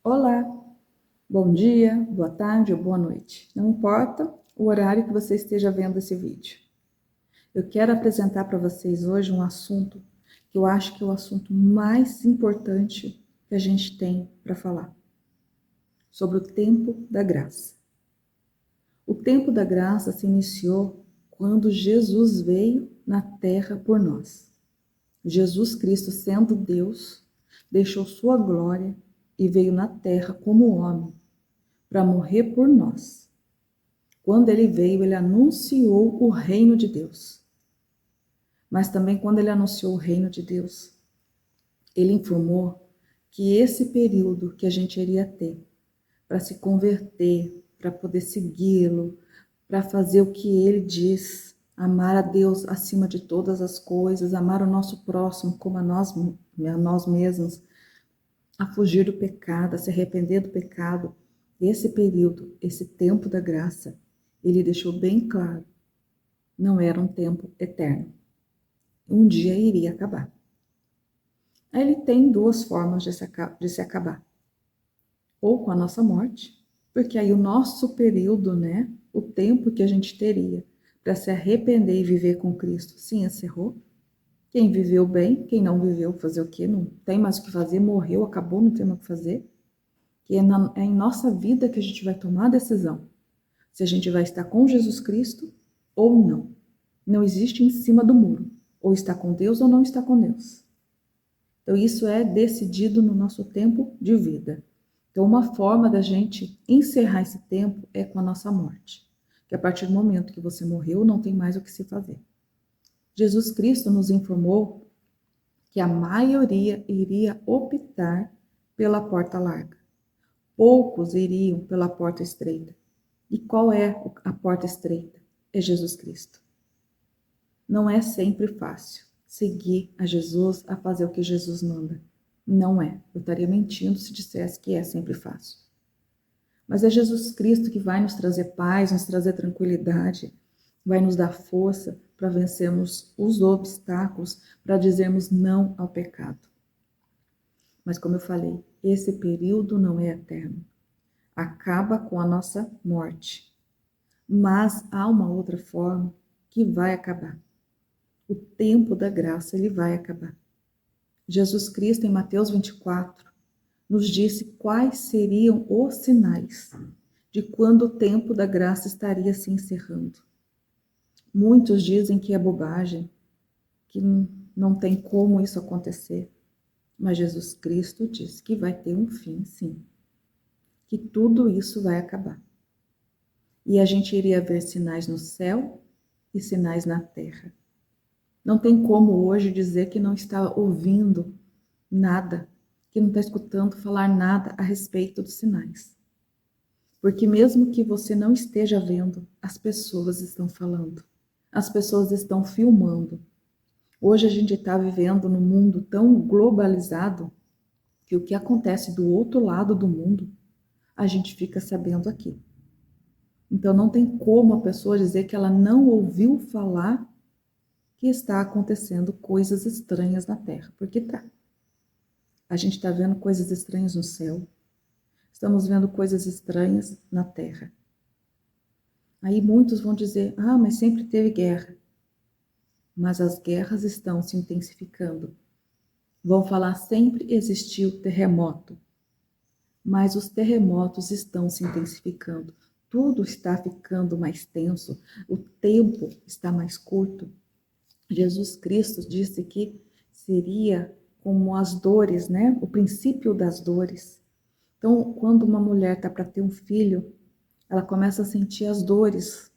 Olá, bom dia, boa tarde ou boa noite. Não importa o horário que você esteja vendo esse vídeo. Eu quero apresentar para vocês hoje um assunto que eu acho que é o assunto mais importante que a gente tem para falar, sobre o tempo da graça. O tempo da graça se iniciou quando Jesus veio na terra por nós. Jesus Cristo, sendo Deus, deixou sua glória e veio na terra como homem para morrer por nós. Quando ele veio, ele anunciou o reino de Deus. Mas também quando ele anunciou o reino de Deus, ele informou que esse período que a gente iria ter para se converter, para poder segui-lo, para fazer o que ele diz, amar a Deus acima de todas as coisas, amar o nosso próximo como a nós mesmos, a fugir do pecado, a se arrepender do pecado. Esse período, esse tempo da graça, ele deixou bem claro, não era um tempo eterno. Um dia iria acabar. Aí ele tem duas formas de se acabar. Ou com a nossa morte, porque aí o nosso período, o tempo que a gente teria para se arrepender e viver com Cristo, se encerrou. Quem viveu bem, quem não viveu, fazer o quê? Não tem mais o que fazer, morreu, acabou, não tem mais o que fazer. Que é em nossa vida que a gente vai tomar a decisão se a gente vai estar com Jesus Cristo ou não. Não existe em cima do muro, ou está com Deus ou não está com Deus. Então isso é decidido no nosso tempo de vida. Então uma forma da gente encerrar esse tempo é com a nossa morte, que a partir do momento que você morreu não tem mais o que se fazer. Jesus Cristo nos informou que a maioria iria optar pela porta larga. Poucos iriam pela porta estreita. E qual é a porta estreita? É Jesus Cristo. Não é sempre fácil seguir a Jesus, a fazer o que Jesus manda. Não é. Eu estaria mentindo se dissesse que é sempre fácil. Mas é Jesus Cristo que vai nos trazer paz, nos trazer tranquilidade, vai nos dar força para vencermos os obstáculos, para dizermos não ao pecado. Mas como eu falei, esse período não é eterno. Acaba com a nossa morte. Mas há uma outra forma que vai acabar. O tempo da graça, ele vai acabar. Jesus Cristo, em Mateus 24, nos disse quais seriam os sinais de quando o tempo da graça estaria se encerrando. Muitos dizem que é bobagem, que não tem como isso acontecer. Mas Jesus Cristo disse que vai ter um fim, sim. Que tudo isso vai acabar. E a gente iria ver sinais no céu e sinais na terra. Não tem como hoje dizer que não está ouvindo nada, que não está escutando falar nada a respeito dos sinais. Porque mesmo que você não esteja vendo, as pessoas estão falando, as pessoas estão filmando. Hoje a gente está vivendo num mundo tão globalizado que o que acontece do outro lado do mundo, a gente fica sabendo aqui. Então não tem como a pessoa dizer que ela não ouviu falar que está acontecendo coisas estranhas na Terra, porque tá. A gente está vendo coisas estranhas no céu, estamos vendo coisas estranhas na Terra. Aí muitos vão dizer, mas sempre teve guerra. Mas as guerras estão se intensificando. Vão falar, sempre existiu terremoto. Mas os terremotos estão se intensificando. Tudo está ficando mais tenso, o tempo está mais curto. Jesus Cristo disse que seria como as dores, o princípio das dores. Então, quando uma mulher está para ter um filho, ela começa a sentir as dores,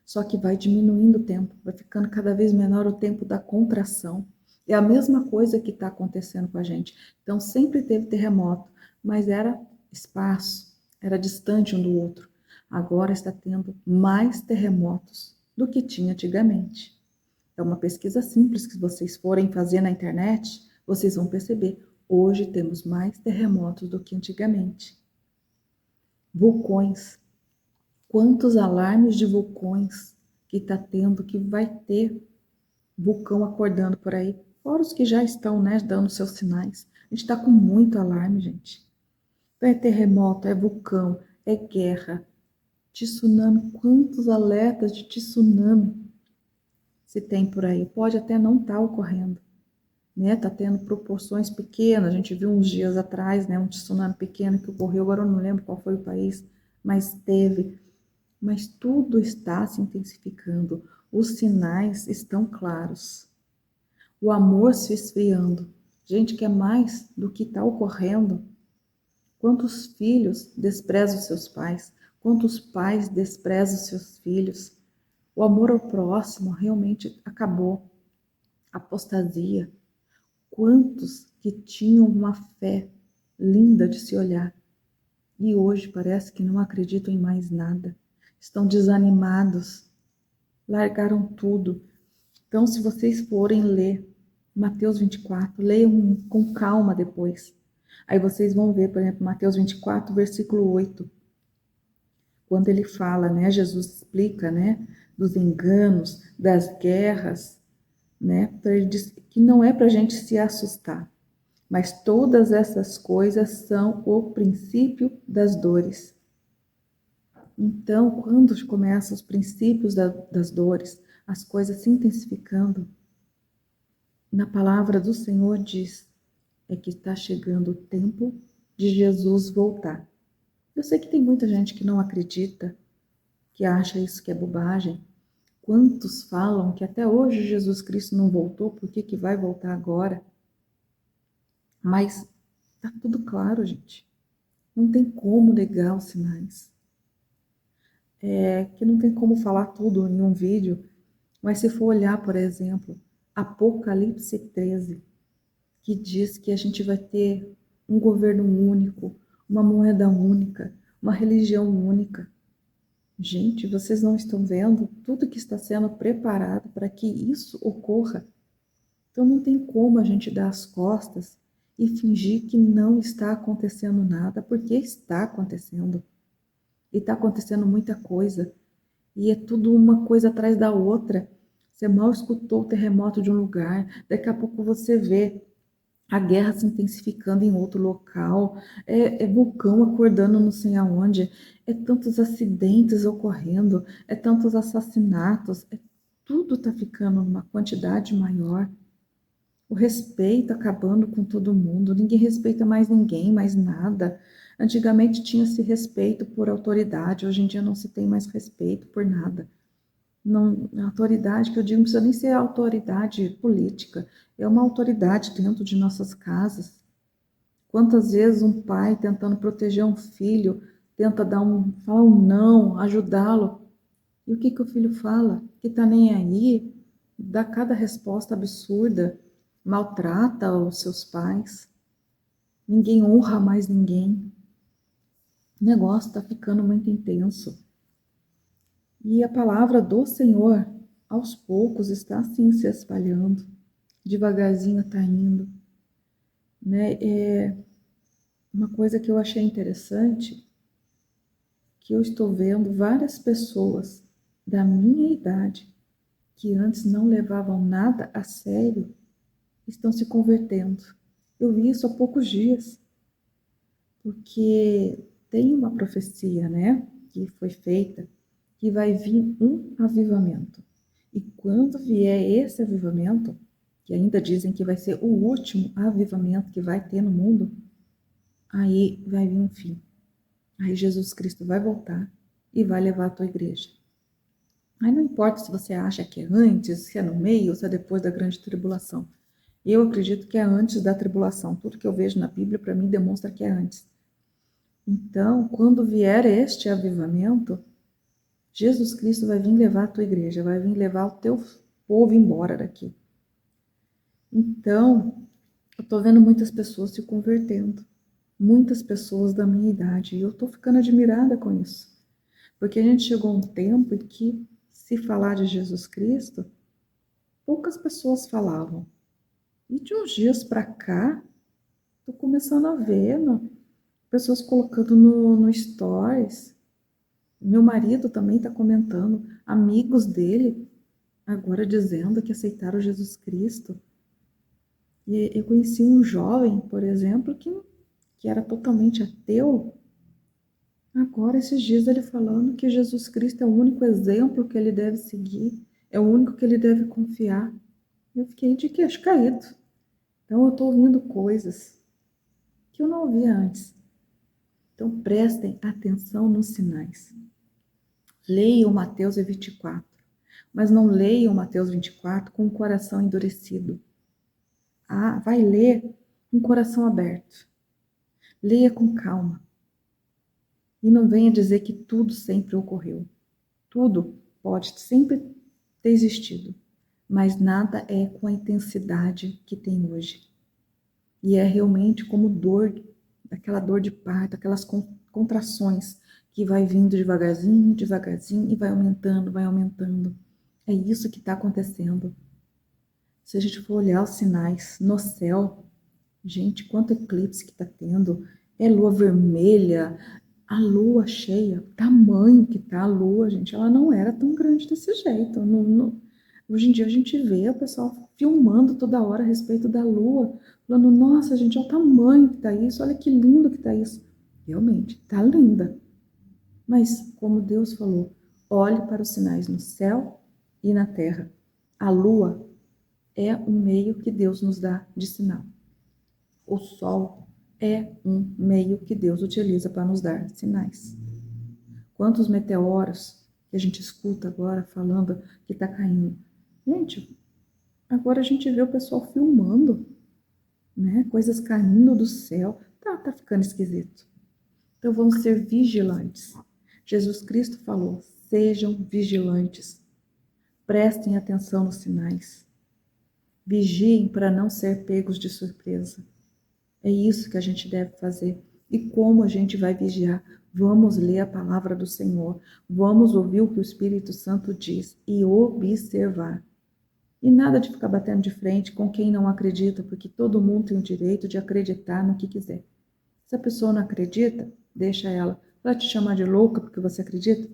só que vai diminuindo o tempo, vai ficando cada vez menor o tempo da contração. É a mesma coisa que está acontecendo com a gente. Então, sempre teve terremoto, mas era espaço, era distante um do outro. Agora está tendo mais terremotos do que tinha antigamente. É uma pesquisa simples que vocês forem fazer na internet, vocês vão perceber. Hoje temos mais terremotos do que antigamente. Vulcões. Quantos alarmes de vulcões que está tendo, que vai ter vulcão acordando por aí. Fora os que já estão, dando seus sinais. A gente está com muito alarme, gente. é terremoto, é vulcão, é guerra, tsunami. Quantos alertas de tsunami se tem por aí? Pode até não estar ocorrendo, né? Tá tendo proporções pequenas. A gente viu uns dias atrás, né, um tsunami pequeno que ocorreu, agora eu não lembro qual foi o país, mas teve. Mas tudo está se intensificando. Os sinais estão claros. O amor se esfriando. Gente, quer mais do que está ocorrendo? Quantos filhos desprezam seus pais? Quantos pais desprezam seus filhos? O amor ao próximo realmente acabou. Apostasia. Quantos que tinham uma fé linda de se olhar e hoje parece que não acreditam em mais nada. Estão desanimados. Largaram tudo. Então, se vocês forem ler Mateus 24, leiam com calma depois. Aí vocês vão ver, por exemplo, Mateus 24, versículo 8, quando ele fala, né, Jesus explica, né, dos enganos, das guerras, né, então ele diz que não é para a gente se assustar, mas todas essas coisas são o princípio das dores. Então, quando começam os princípios das dores, as coisas se intensificando, na palavra do Senhor diz, é que está chegando o tempo de Jesus voltar. Eu sei que tem muita gente que não acredita, que acha isso que é bobagem. Quantos falam que até hoje Jesus Cristo não voltou, por que vai voltar agora? Mas está tudo claro, gente. Não tem como negar os sinais. Que não tem como falar tudo em um vídeo, mas se for olhar, por exemplo, Apocalipse 13, que diz que a gente vai ter um governo único, uma moeda única, uma religião única. Gente, vocês não estão vendo tudo que está sendo preparado para que isso ocorra? Então não tem como a gente dar as costas e fingir que não está acontecendo nada, porque está acontecendo. E está acontecendo muita coisa. E é tudo uma coisa atrás da outra. Você mal escutou o terremoto de um lugar, daqui a pouco você vê a guerra se intensificando em outro local, é vulcão acordando não sei aonde, é tantos acidentes ocorrendo, é tantos assassinatos, tudo está ficando numa quantidade maior. O respeito acabando com todo mundo, ninguém respeita mais ninguém, mais nada. Antigamente tinha-se respeito por autoridade, hoje em dia não se tem mais respeito por nada. Não, a autoridade que eu digo não precisa nem ser autoridade política, é uma autoridade dentro de nossas casas. Quantas vezes um pai tentando proteger um filho, tenta falar um não, ajudá-lo, e o que o filho fala? Que tá nem aí, dá cada resposta absurda, maltrata os seus pais, ninguém honra mais ninguém. O negócio está ficando muito intenso. E a palavra do Senhor, aos poucos, está assim se espalhando, devagarzinho está indo. Né? É uma coisa que eu achei interessante, que eu estou vendo várias pessoas da minha idade, que antes não levavam nada a sério, estão se convertendo. Eu vi isso há poucos dias, porque tem uma profecia, né, que foi feita, que vai vir um avivamento. E quando vier esse avivamento, que ainda dizem que vai ser o último avivamento que vai ter no mundo, aí vai vir um fim. Aí Jesus Cristo vai voltar e vai levar a tua igreja. Aí não importa se você acha que é antes, se é no meio ou se é depois da grande tribulação. Eu acredito que é antes da tribulação. Tudo que eu vejo na Bíblia, para mim, demonstra que é antes. Então, quando vier este avivamento, Jesus Cristo vai vir levar a tua igreja, vai vir levar o teu povo embora daqui. Então, eu estou vendo muitas pessoas se convertendo. Muitas pessoas da minha idade. E eu estou ficando admirada com isso. Porque a gente chegou a um tempo em que, se falar de Jesus Cristo, poucas pessoas falavam. E de uns dias para cá, estou começando a ver pessoas colocando no Stories. Meu marido também está comentando. Amigos dele agora dizendo que aceitaram Jesus Cristo. E eu conheci um jovem, por exemplo, que que era totalmente ateu, agora esses dias ele falando que Jesus Cristo é o único exemplo que ele deve seguir, é o único que ele deve confiar. Eu fiquei de queixo caído. Então eu estou ouvindo coisas que eu não ouvia antes. Então prestem atenção nos sinais. Leiam Mateus 24, mas não leiam Mateus 24 com o coração endurecido. Vai ler com o coração aberto. Leia com calma. E não venha dizer que tudo sempre ocorreu. Tudo pode sempre ter existido, mas nada é com a intensidade que tem hoje. E é realmente como dor, aquela dor de parto, aquelas contrações que vai vindo devagarzinho, devagarzinho e vai aumentando, vai aumentando. É isso que está acontecendo. Se a gente for olhar os sinais no céu, gente, quanto eclipse que está tendo, é lua vermelha, a lua cheia, o tamanho que tá a lua, gente, ela não era tão grande desse jeito. Hoje em dia a gente vê o pessoal filmando toda hora a respeito da lua, falando, nossa, gente, olha o tamanho que tá isso, olha que lindo que tá isso. Realmente, tá linda. Mas, como Deus falou, olhe para os sinais no céu e na terra. A lua é um meio que Deus nos dá de sinal. O sol é um meio que Deus utiliza para nos dar sinais. Quantos meteoros que a gente escuta agora falando que está caindo? Gente, agora a gente vê o pessoal filmando, né? Coisas caindo do céu. Tá ficando esquisito. Então vamos ser vigilantes. Jesus Cristo falou, sejam vigilantes. Prestem atenção nos sinais. Vigiem para não ser pegos de surpresa. É isso que a gente deve fazer. E como a gente vai vigiar? Vamos ler a palavra do Senhor. Vamos ouvir o que o Espírito Santo diz e observar. E nada de ficar batendo de frente com quem não acredita, porque todo mundo tem o direito de acreditar no que quiser. Se a pessoa não acredita, deixa ela. Vai te chamar de louca porque você acredita?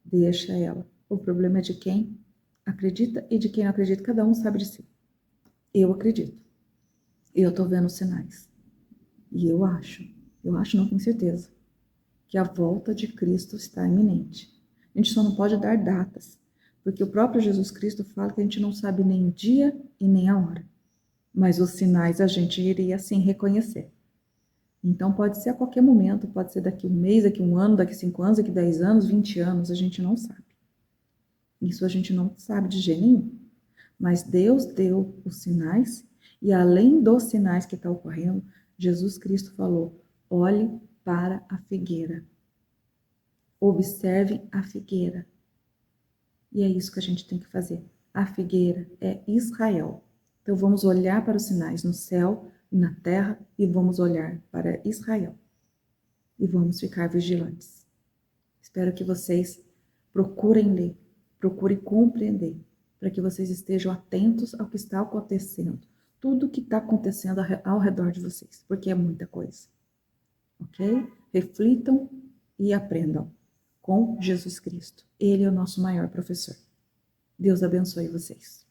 Deixa ela. O problema é de quem acredita e de quem não acredita. Cada um sabe de si. Eu acredito. Eu estou vendo os sinais. E eu acho não tenho certeza, que a volta de Cristo está iminente. A gente só não pode dar datas, porque o próprio Jesus Cristo fala que a gente não sabe nem o dia e nem a hora. Mas os sinais a gente iria sim reconhecer. Então pode ser a qualquer momento, pode ser daqui um mês, daqui um ano, daqui 5 anos, daqui 10 anos, 20 anos, a gente não sabe. Isso a gente não sabe de jeito nenhum. Mas Deus deu os sinais, e além dos sinais que estão ocorrendo, Jesus Cristo falou, olhe para a figueira. Observe a figueira. E é isso que a gente tem que fazer. A figueira é Israel. Então vamos olhar para os sinais no céu e na terra e vamos olhar para Israel. E vamos ficar vigilantes. Espero que vocês procurem ler, procurem compreender, para que vocês estejam atentos ao que está acontecendo. Tudo que está acontecendo ao redor de vocês, porque é muita coisa. Ok? Reflitam e aprendam com Jesus Cristo. Ele é o nosso maior professor. Deus abençoe vocês.